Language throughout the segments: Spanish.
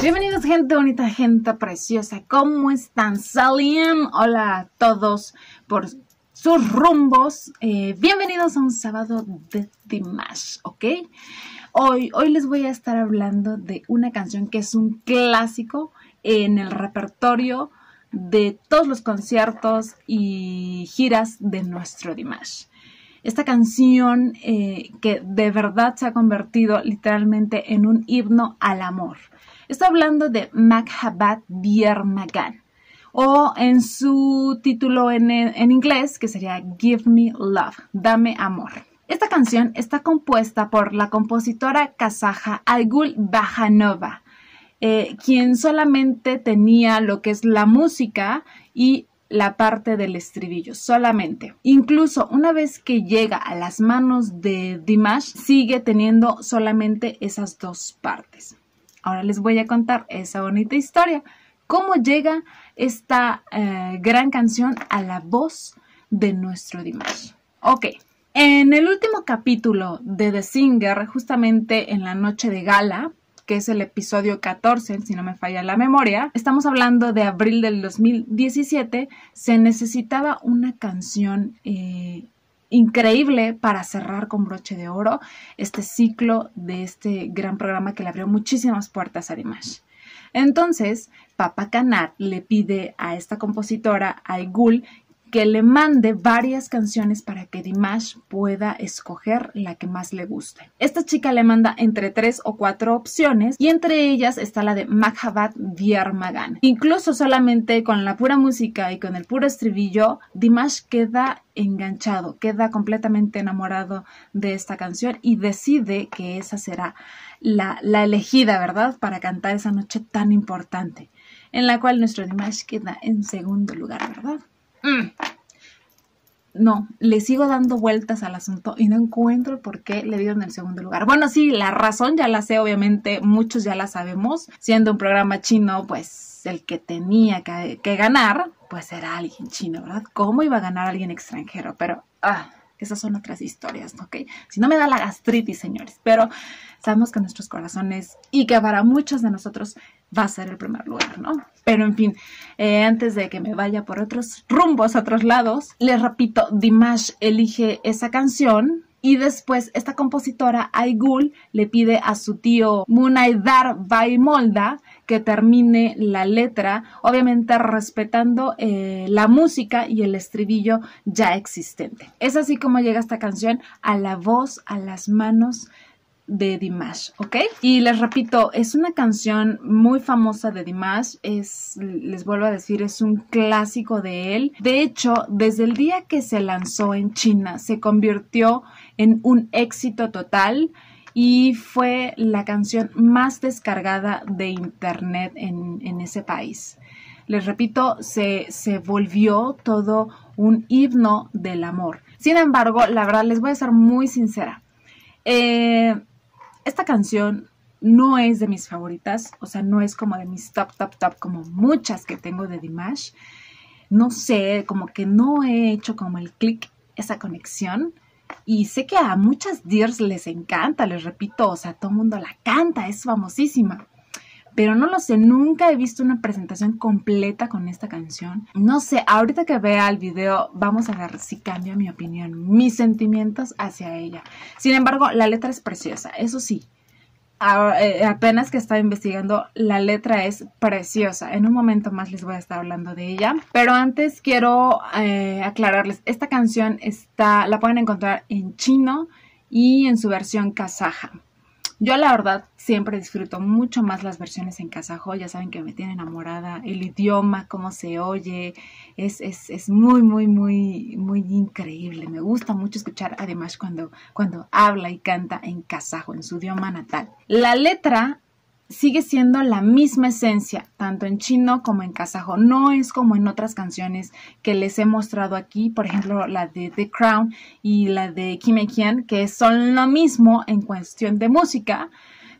Bienvenidos, gente bonita, gente preciosa. ¿Cómo están? Salían. Hola a todos por sus rumbos. Bienvenidos a un sábado de Dimash, ¿ok? Hoy les voy a estar hablando de una canción que es un clásico en el repertorio de todos los conciertos y giras de nuestro Dimash. Esta canción que de verdad se ha convertido literalmente en un himno al amor. Estoy hablando de Mahabat Dear Magan, o en su título en inglés, que sería Give Me Love, Dame Amor. Esta canción está compuesta por la compositora kazaja Aygul Bajanova, quien solamente tenía lo que es la música y la parte del estribillo, solamente. Incluso una vez que llega a las manos de Dimash, sigue teniendo solamente esas dos partes. Ahora les voy a contar esa bonita historia. ¿Cómo llega esta gran canción a la voz de nuestro Dimash? Ok. En el último capítulo de The Singer, justamente en la noche de gala, que es el episodio 14, si no me falla la memoria, estamos hablando de abril del 2017, se necesitaba una canción increíble para cerrar con broche de oro este ciclo de este gran programa que le abrió muchísimas puertas a Dimash. Entonces, Papa Canat le pide a esta compositora, Aygul, que le mande varias canciones para que Dimash pueda escoger la que más le guste. Esta chica le manda entre 3 o 4 opciones y entre ellas está la de Mahabat Dear Magan. Incluso solamente con la pura música y con el puro estribillo, Dimash queda enganchado, queda completamente enamorado de esta canción y decide que esa será la elegida, ¿verdad?, para cantar esa noche tan importante, en la cual nuestro Dimash queda en segundo lugar, ¿verdad? No, le sigo dando vueltas al asunto y no encuentro por qué le dieron el segundo lugar. Bueno, sí, la razón ya la sé, obviamente, muchos ya la sabemos. Siendo un programa chino, pues el que tenía que ganar, pues era alguien chino, ¿verdad? ¿Cómo iba a ganar alguien extranjero? Pero, esas son otras historias, ¿ok? Si no me da la gastritis, señores, pero sabemos que nuestros corazones y que para muchos de nosotros va a ser el primer lugar, ¿no? Pero en fin, antes de que me vaya por otros rumbos, otros lados, les repito, Dimash elige esa canción y después esta compositora, Aygul, le pide a su tío Munaidar Baimolda que termine la letra, obviamente respetando la música y el estribillo ya existente. Es así como llega esta canción a la voz, a las manos de Dimash, ¿ok? Y les repito, es una canción muy famosa de Dimash, les vuelvo a decir, es un clásico de él. De hecho, desde el día que se lanzó en China, se convirtió en un éxito total y fue la canción más descargada de internet en ese país. Les repito, se volvió todo un himno del amor. Sin embargo, la verdad, les voy a ser muy sincera. Esta canción no es de mis favoritas, o sea, no es como de mis top, como muchas que tengo de Dimash. No sé, como que no he hecho como el clic, esa conexión. Y sé que a muchas dears les encanta, les repito, o sea, todo el mundo la canta, es famosísima. Pero no lo sé, nunca he visto una presentación completa con esta canción. No sé, ahorita que vea el video vamos a ver si cambia mi opinión, mis sentimientos hacia ella. Sin embargo, la letra es preciosa, eso sí. Apenas que estaba investigando, la letra es preciosa. En un momento más les voy a estar hablando de ella. Pero antes quiero aclararles, esta canción la pueden encontrar en chino y en su versión kazaja. Yo la verdad siempre disfruto mucho más las versiones en kazajo, ya saben que me tiene enamorada, el idioma, cómo se oye, es muy increíble. Me gusta mucho escuchar a Dimash cuando habla y canta en kazajo, en su idioma natal. La letra sigue siendo la misma esencia, tanto en chino como en kazajo. No es como en otras canciones que les he mostrado aquí, por ejemplo, la de The Crown y la de Kim Hye Kyan, que son lo mismo en cuestión de música,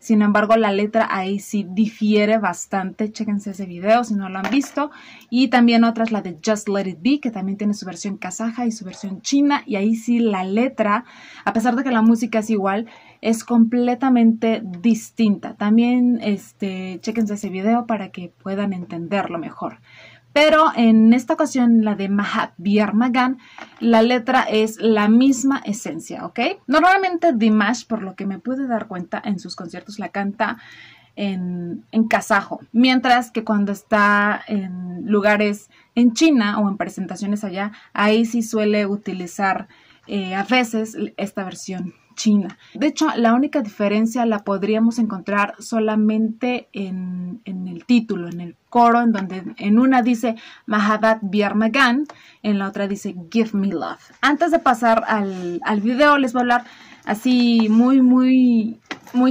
Sin embargo, la letra ahí sí difiere bastante. Chéquense ese video si no lo han visto. Y también otra es la de Just Let It Be, que también tiene su versión kazaja y su versión china. Y ahí sí la letra, a pesar de que la música es igual, es completamente distinta. También chéquense ese video para que puedan entenderlo mejor. Pero en esta ocasión, la de Mahavir Magan, la letra es la misma esencia, ¿ok? Normalmente Dimash, por lo que me pude dar cuenta, en sus conciertos la canta en kazajo, mientras que cuando está en lugares en China o en presentaciones allá, ahí sí suele utilizar a veces esta versión china. De hecho, la única diferencia la podríamos encontrar solamente en el título, en el coro, en donde en una dice Mahavir Magan, en la otra dice Give Me Love. Antes de pasar al video, les voy a hablar así muy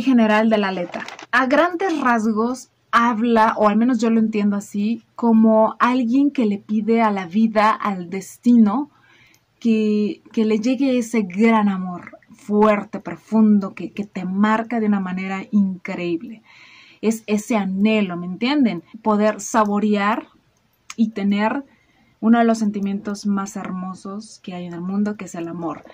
general de la letra. A grandes rasgos habla, o al menos yo lo entiendo así, como alguien que le pide a la vida, al destino, que le llegue ese gran amor fuerte, profundo, que te marca de una manera increíble. Es ese anhelo, ¿me entienden? Poder saborear y tener uno de los sentimientos más hermosos que hay en el mundo, que es el amor,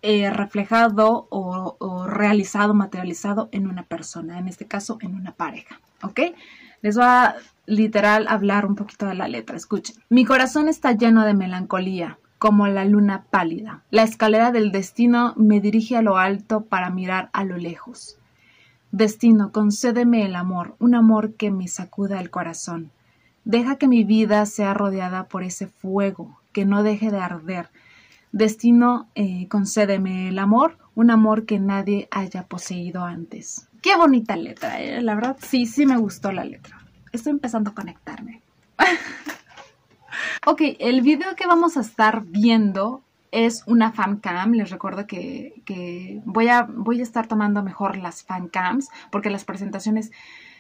reflejado o realizado, materializado en una persona, en este caso en una pareja, ¿ok? Les voy a literal hablar un poquito de la letra, escuchen. Mi corazón está lleno de melancolía, como la luna pálida. La escalera del destino me dirige a lo alto para mirar a lo lejos. Destino, concédeme el amor, un amor que me sacuda el corazón. Deja que mi vida sea rodeada por ese fuego, que no deje de arder. Destino, concédeme el amor, un amor que nadie haya poseído antes. Qué bonita letra, la verdad sí me gustó la letra. Estoy empezando a conectarme. Ok, el video que vamos a estar viendo es una fancam. Les recuerdo que voy a estar tomando mejor las fancams porque las presentaciones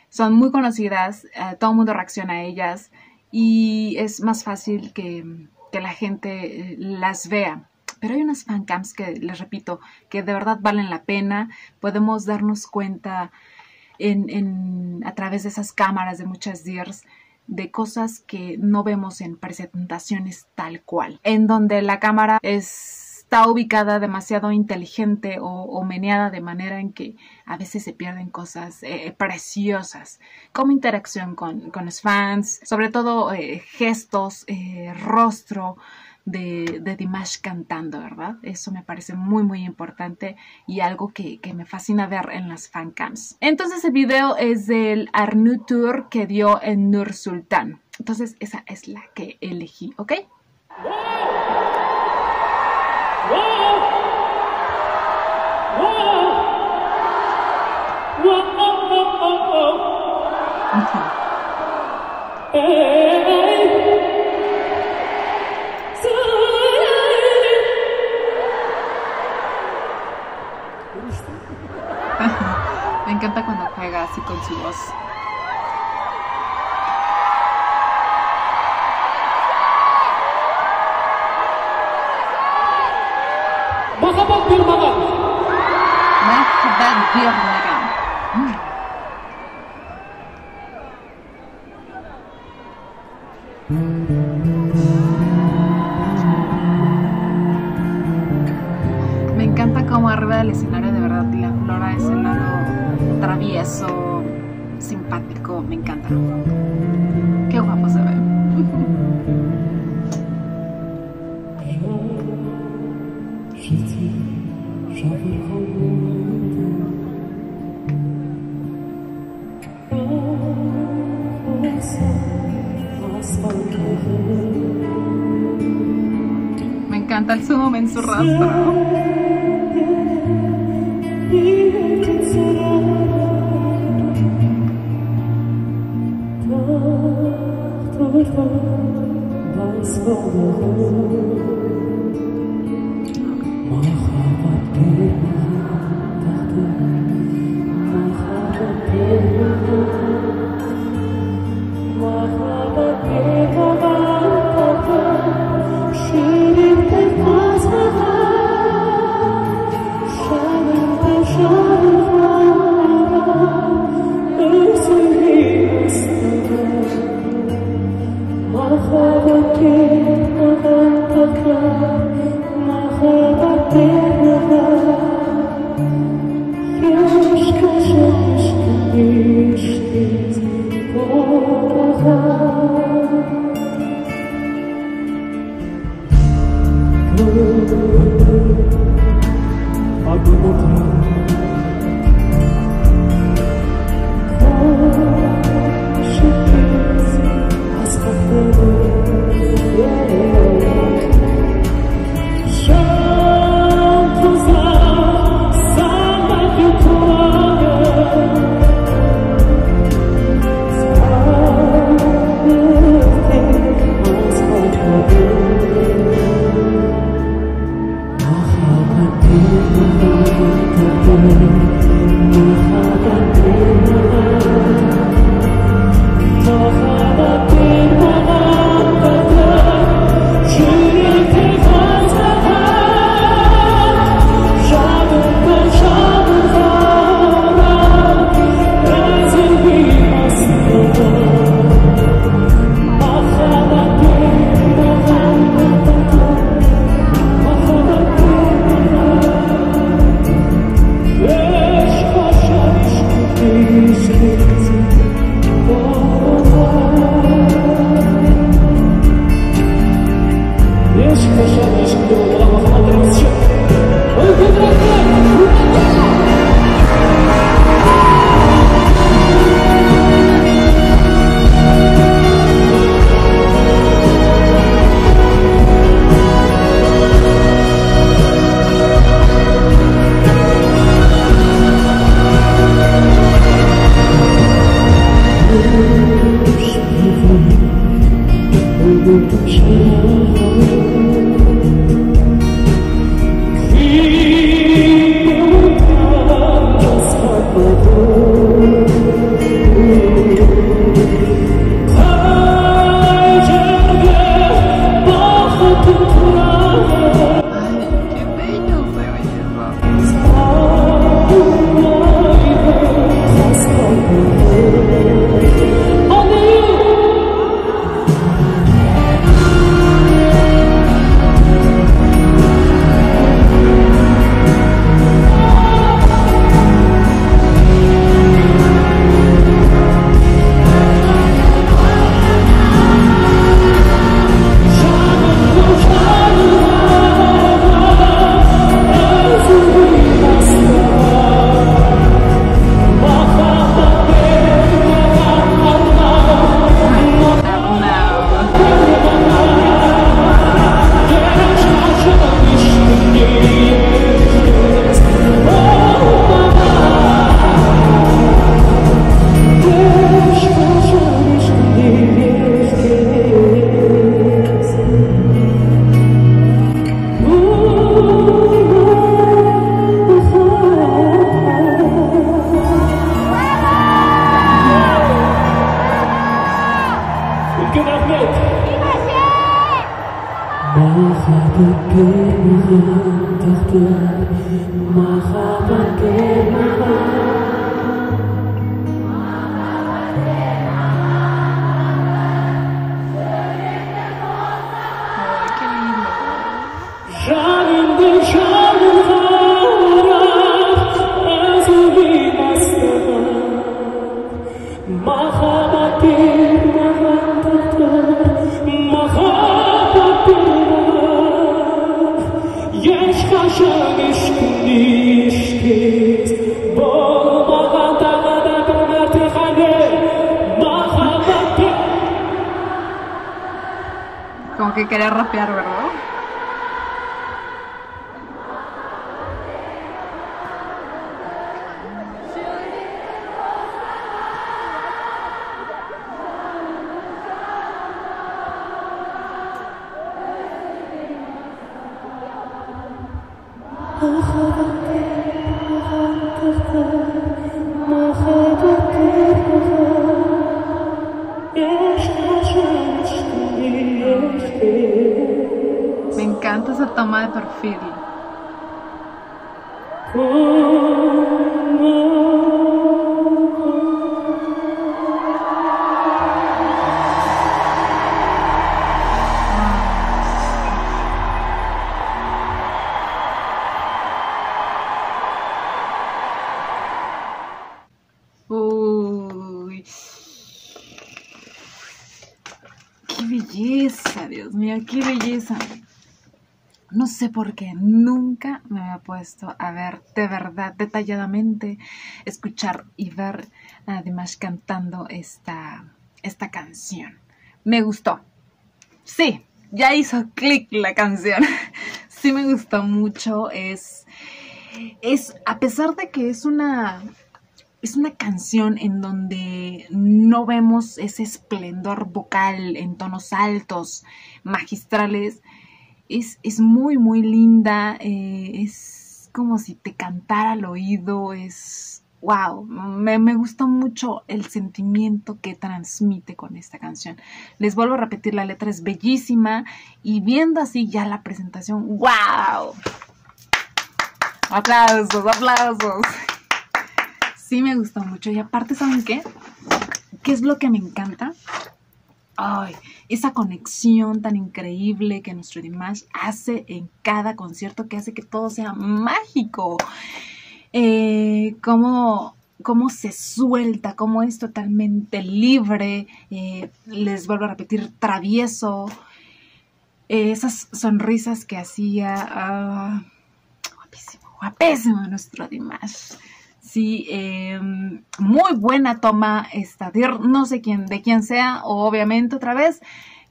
son muy conocidas, todo el mundo reacciona a ellas y es más fácil que la gente las vea. Pero hay unas fancams que, les repito, que de verdad valen la pena. Podemos darnos cuenta a través de esas cámaras de muchas DIRs de cosas que no vemos en presentaciones tal cual, en donde la cámara está ubicada demasiado inteligente o meneada de manera en que a veces se pierden cosas preciosas, como interacción con los fans, sobre todo gestos, rostro de Dimash cantando, ¿verdad? Eso me parece muy importante y algo que me fascina ver en las fancams. Entonces el video es del Arnu Tour que dio en Nur Sultan. Entonces esa es la que elegí, ¿ok? Me encanta cuando juega así con su voz. Mahavir Magan. Mahavir Magan. Me encanta como arriba del escenario de verdad le aflora ese lado travieso, simpático, me encanta. Qué guapo se ve. Me encanta el zoom en su rostro. que quería rapear, ¿verdad? Me encanta esa toma de perfil. Uy, qué belleza, Dios mío, qué belleza. No sé por qué nunca me había puesto a ver de verdad, detalladamente, escuchar y ver a Dimash cantando esta canción. Me gustó. Sí, ya hizo clic la canción. Sí me gustó mucho. Es a pesar de que es una canción en donde no vemos ese esplendor vocal en tonos altos, magistrales, es muy, muy linda, es como si te cantara al oído, es wow, me gustó mucho el sentimiento que transmite con esta canción. Les vuelvo a repetir, la letra es bellísima y viendo así ya la presentación, wow, aplausos, aplausos. Sí me gustó mucho y aparte, ¿saben qué? ¿Qué es lo que me encanta? Ay, esa conexión tan increíble que nuestro Dimash hace en cada concierto, que hace que todo sea mágico. Cómo se suelta, cómo es totalmente libre. Les vuelvo a repetir, travieso. Esas sonrisas que hacía. Guapísimo, guapísimo nuestro Dimash. Sí, muy buena toma esta. No sé de quién sea, obviamente otra vez,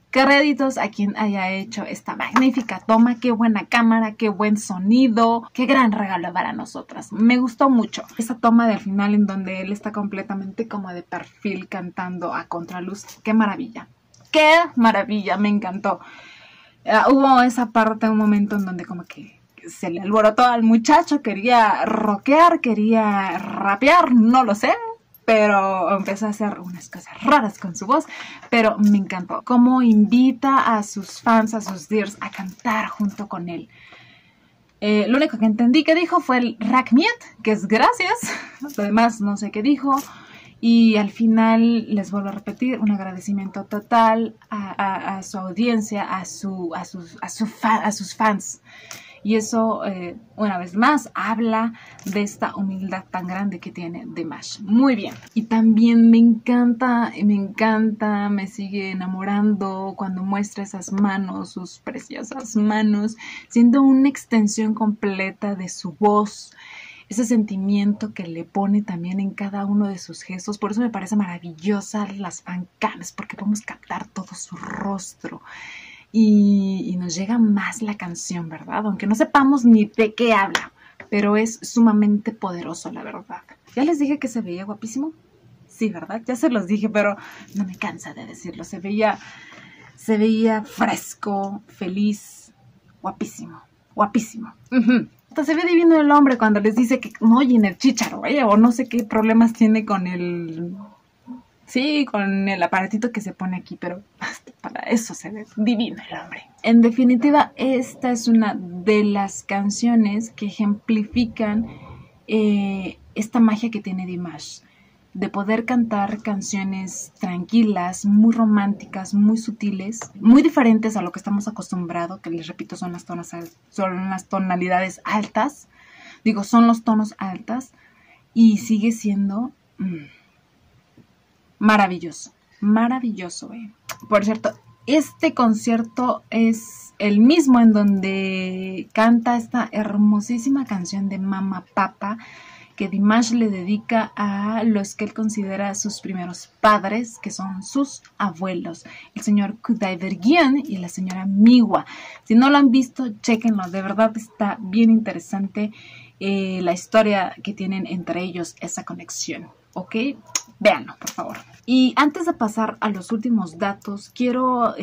créditos a quien haya hecho esta magnífica toma. Qué buena cámara, qué buen sonido, qué gran regalo para nosotras. Me gustó mucho esa toma del final en donde él está completamente como de perfil cantando a contraluz. Qué maravilla, me encantó. Hubo esa parte, un momento en donde como que se le alborotó al muchacho, quería rockear, quería rapear, no lo sé, pero empezó a hacer unas cosas raras con su voz, pero me encantó. Cómo invita a sus fans, a sus dears, a cantar junto con él. Lo único que entendí que dijo fue el Rakmiet, que es gracias, lo demás no sé qué dijo. Y al final, les vuelvo a repetir, un agradecimiento total a su audiencia, a sus fans. Y eso, una vez más, habla de esta humildad tan grande que tiene Dimash. Muy bien. Y también me encanta, me sigue enamorando cuando muestra esas manos, sus preciosas manos, siendo una extensión completa de su voz. Ese sentimiento que le pone también en cada uno de sus gestos. Por eso me parece maravillosa las fancams, porque podemos captar todo su rostro. Y nos llega más la canción, ¿verdad? Aunque no sepamos ni de qué habla, pero es sumamente poderoso, la verdad. ¿Ya les dije que se veía guapísimo? Sí, ¿verdad? Ya se los dije, pero no me cansa de decirlo. Se veía fresco, feliz, guapísimo, guapísimo. Hasta se ve divino el hombre cuando les dice que no oyen el chícharo, o no sé qué problemas tiene con el... Sí, con el aparatito que se pone aquí, pero para eso se ve divino el hombre. En definitiva, esta es una de las canciones que ejemplifican esta magia que tiene Dimash, de poder cantar canciones tranquilas, muy románticas, muy sutiles, muy diferentes a lo que estamos acostumbrados, que les repito, son las tonalidades altas, son los tonos altos, y sigue siendo... maravilloso, maravilloso. Por cierto, este concierto es el mismo en donde canta esta hermosísima canción de Mama Papa, que Dimash le dedica a los que él considera sus primeros padres, que son sus abuelos, el señor Kudaibergen y la señora Miwa. Si no lo han visto, chéquenlo, de verdad está bien interesante la historia que tienen entre ellos, esa conexión, ¿ok? Véanlo, por favor. Y antes de pasar a los últimos datos, quiero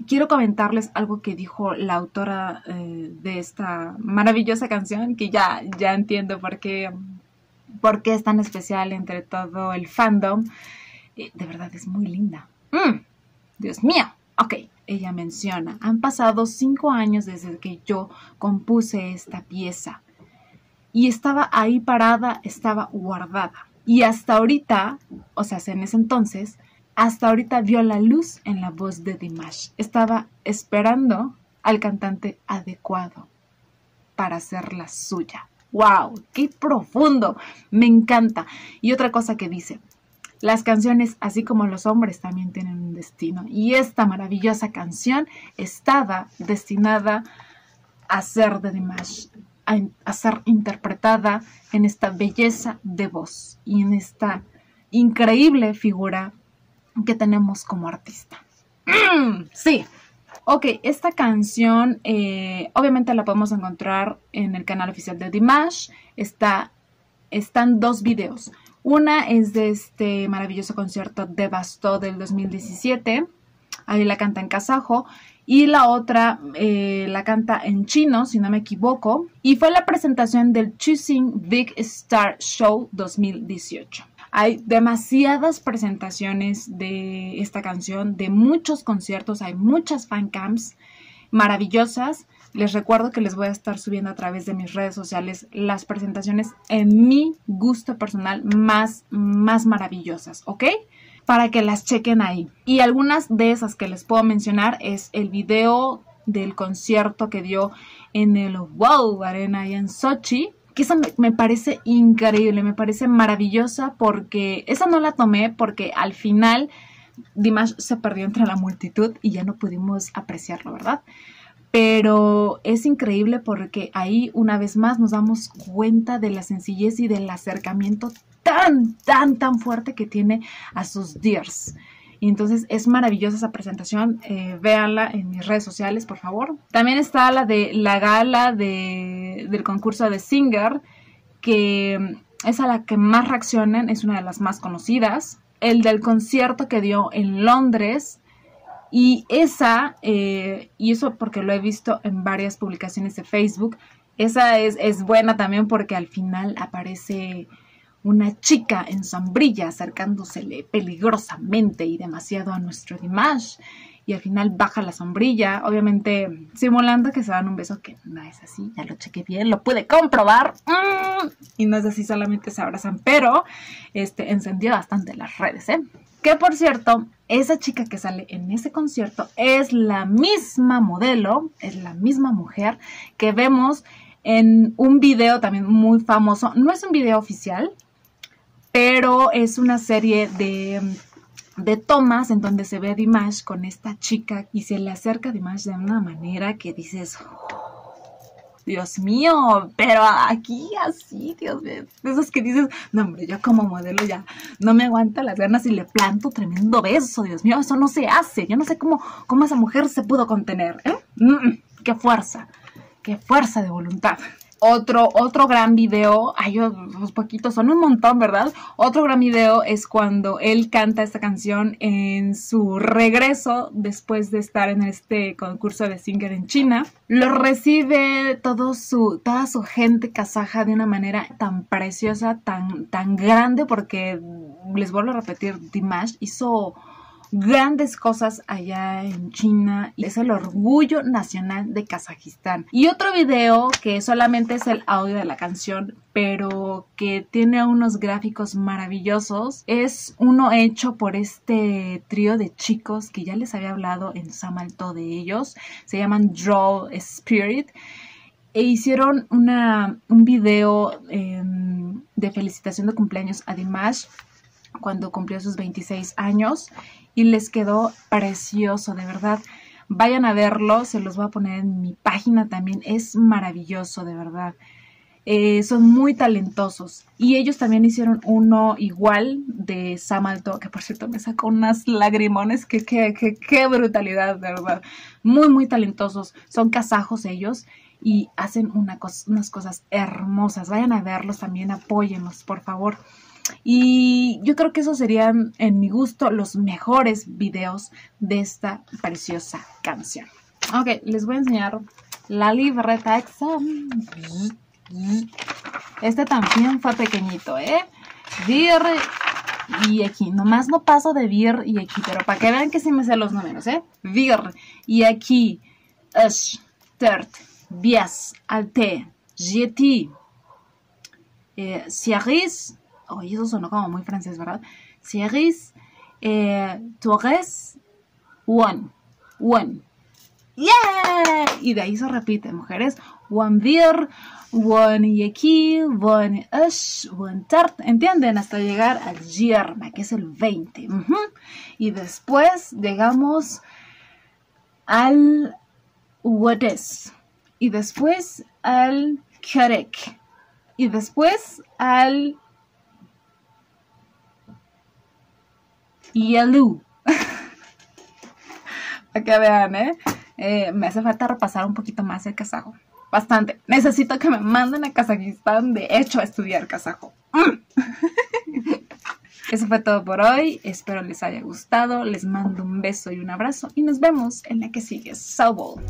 quiero comentarles algo que dijo la autora de esta maravillosa canción, que ya entiendo por qué es tan especial entre todo el fandom. De verdad es muy linda. Dios mío. Ok, ella menciona, han pasado 5 años desde que yo compuse esta pieza. Y estaba ahí parada, estaba guardada. Y hasta ahorita, o sea, en ese entonces, hasta ahorita vio la luz en la voz de Dimash. Estaba esperando al cantante adecuado para hacerla suya. ¡Wow! ¡Qué profundo! Me encanta. Y otra cosa que dice, las canciones, así como los hombres, también tienen un destino. Y esta maravillosa canción estaba destinada a ser de Dimash, a ser interpretada en esta belleza de voz y en esta increíble figura que tenemos como artista. Sí. Ok, esta canción obviamente la podemos encontrar en el canal oficial de Dimash. Están 2 videos. Una es de este maravilloso concierto Devasto del 2017. Ahí la canta en kazajo. Y la otra la canta en chino, si no me equivoco. Y fue la presentación del Choosing Big Star Show 2018. Hay demasiadas presentaciones de esta canción, de muchos conciertos, hay muchas fancams maravillosas. Les recuerdo que les voy a estar subiendo a través de mis redes sociales las presentaciones en mi gusto personal más maravillosas, ¿ok? Para que las chequen ahí. Y algunas de esas que les puedo mencionar es el video del concierto que dio en el Wow Arena y en Sochi. Que esa me parece increíble, me parece maravillosa, porque esa no la tomé porque al final Dimash se perdió entre la multitud y ya no pudimos apreciarlo, ¿verdad? Pero es increíble porque ahí una vez más nos damos cuenta de la sencillez y del acercamiento tan fuerte que tiene a sus dears. Y entonces es maravillosa esa presentación, véanla en mis redes sociales, por favor. También está la de la gala del concurso de Singer, que es a la que más reaccionan, es una de las más conocidas. El del concierto que dio en Londres. Y y eso porque lo he visto en varias publicaciones de Facebook, esa es buena también porque al final aparece una chica en sombrilla acercándosele peligrosamente y demasiado a nuestro Dimash. Y al final baja la sombrilla, obviamente simulando que se dan un beso, que no es así, ya lo chequé bien, lo pude comprobar. Y no es así, solamente se abrazan, pero encendió bastante las redes, Que por cierto, esa chica que sale en ese concierto es la misma modelo, es la misma mujer que vemos en un video también muy famoso. No es un video oficial, pero es una serie de tomas en donde se ve a Dimash con esta chica y se le acerca a Dimash de una manera que dices, Dios mío, pero aquí así, Dios mío, de esos que dices, no hombre, yo como modelo ya no me aguanto las ganas y le planto tremendo beso, Dios mío, eso no se hace, yo no sé cómo esa mujer se pudo contener, qué fuerza de voluntad. Otro gran video, los poquitos son un montón, ¿verdad? Otro gran video es cuando él canta esta canción en su regreso después de estar en este concurso de Singer en China. Lo recibe toda su gente kazaja de una manera tan preciosa, tan grande, porque les vuelvo a repetir, Dimash hizo grandes cosas allá en China. Es el orgullo nacional de Kazajistán. Y otro video que solamente es el audio de la canción, pero que tiene unos gráficos maravillosos, es uno hecho por este trío de chicos que ya les había hablado en Samalto de ellos. Se llaman Draw Spirit. E hicieron un video de felicitación de cumpleaños a Dimash cuando cumplió sus 26 años y les quedó precioso, de verdad. Vayan a verlo, se los voy a poner en mi página también, es maravilloso, de verdad. son muy talentosos. Y ellos también hicieron uno igual de Samalto, que por cierto me sacó unas lagrimones, qué brutalidad, de verdad. Muy, muy talentosos. Son kazajos ellos y hacen unas cosas hermosas. Vayan a verlos también, apóyenlos, por favor. Y yo creo que esos serían, en mi gusto, los mejores videos de esta preciosa canción. Ok, les voy a enseñar la libreta examen. Este también fue pequeñito, Vir y aquí. Nomás no paso de vir y aquí, pero para que vean que sí me sé los números, Vir y aquí. Tert, bias, alte, jeti, Sieris. Oye, eso sonó como muy francés, ¿verdad? Sieris, Torres, one. ¡Yeah! Y de ahí se repite, mujeres. One vir, one yeki, one ush, one tart. ¿Entienden? Hasta llegar al yerma, que es el 20. Y después llegamos al wades. Y después al kerek. Y después al yalu. Para que vean, me hace falta repasar un poquito más el kazajo. Bastante. Necesito que me manden a Kazajistán, de hecho, a estudiar kazajo. Eso fue todo por hoy. Espero les haya gustado. Les mando un beso y un abrazo. Y nos vemos en la que sigue. Sobol.